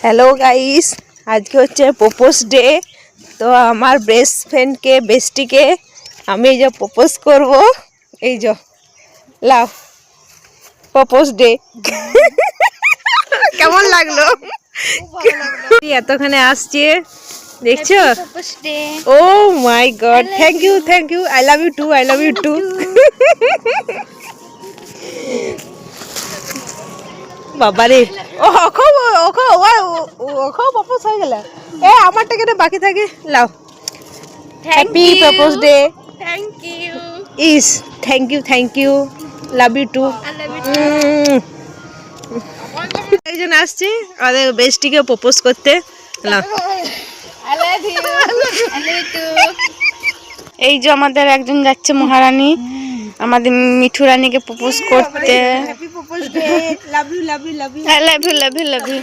Hello guys, আজকে হচ্ছে propose day. তো আমার বেস্ট ফ্রেন্ডকে বেস্টিকে আমি এই যে প্রপোজ করব। এই যে লাভ প্রপোজ ডে। কেমন লাগলো? এতখানে আসছে দেখছো? Oh my God, thank you thank you, I love you too, I love you too. বাবারে ও অখো অখো অখো প্রপোজ হয়ে গেল। এ আমারটা কেন বাকি থাকে? লাও, happy propose day. Thank you. ইস thank you, love you too. একজন আসছে আমাদের বেস্টিকে প্রপোজ করতে। লাও, I love you. I love you too. এই যে আমাদের একজন যাচ্ছে মহারানী আমাদের মিঠু রানীকে প্রপোজ করতে। Happy propose day, love you love you love you. I love you love you love you.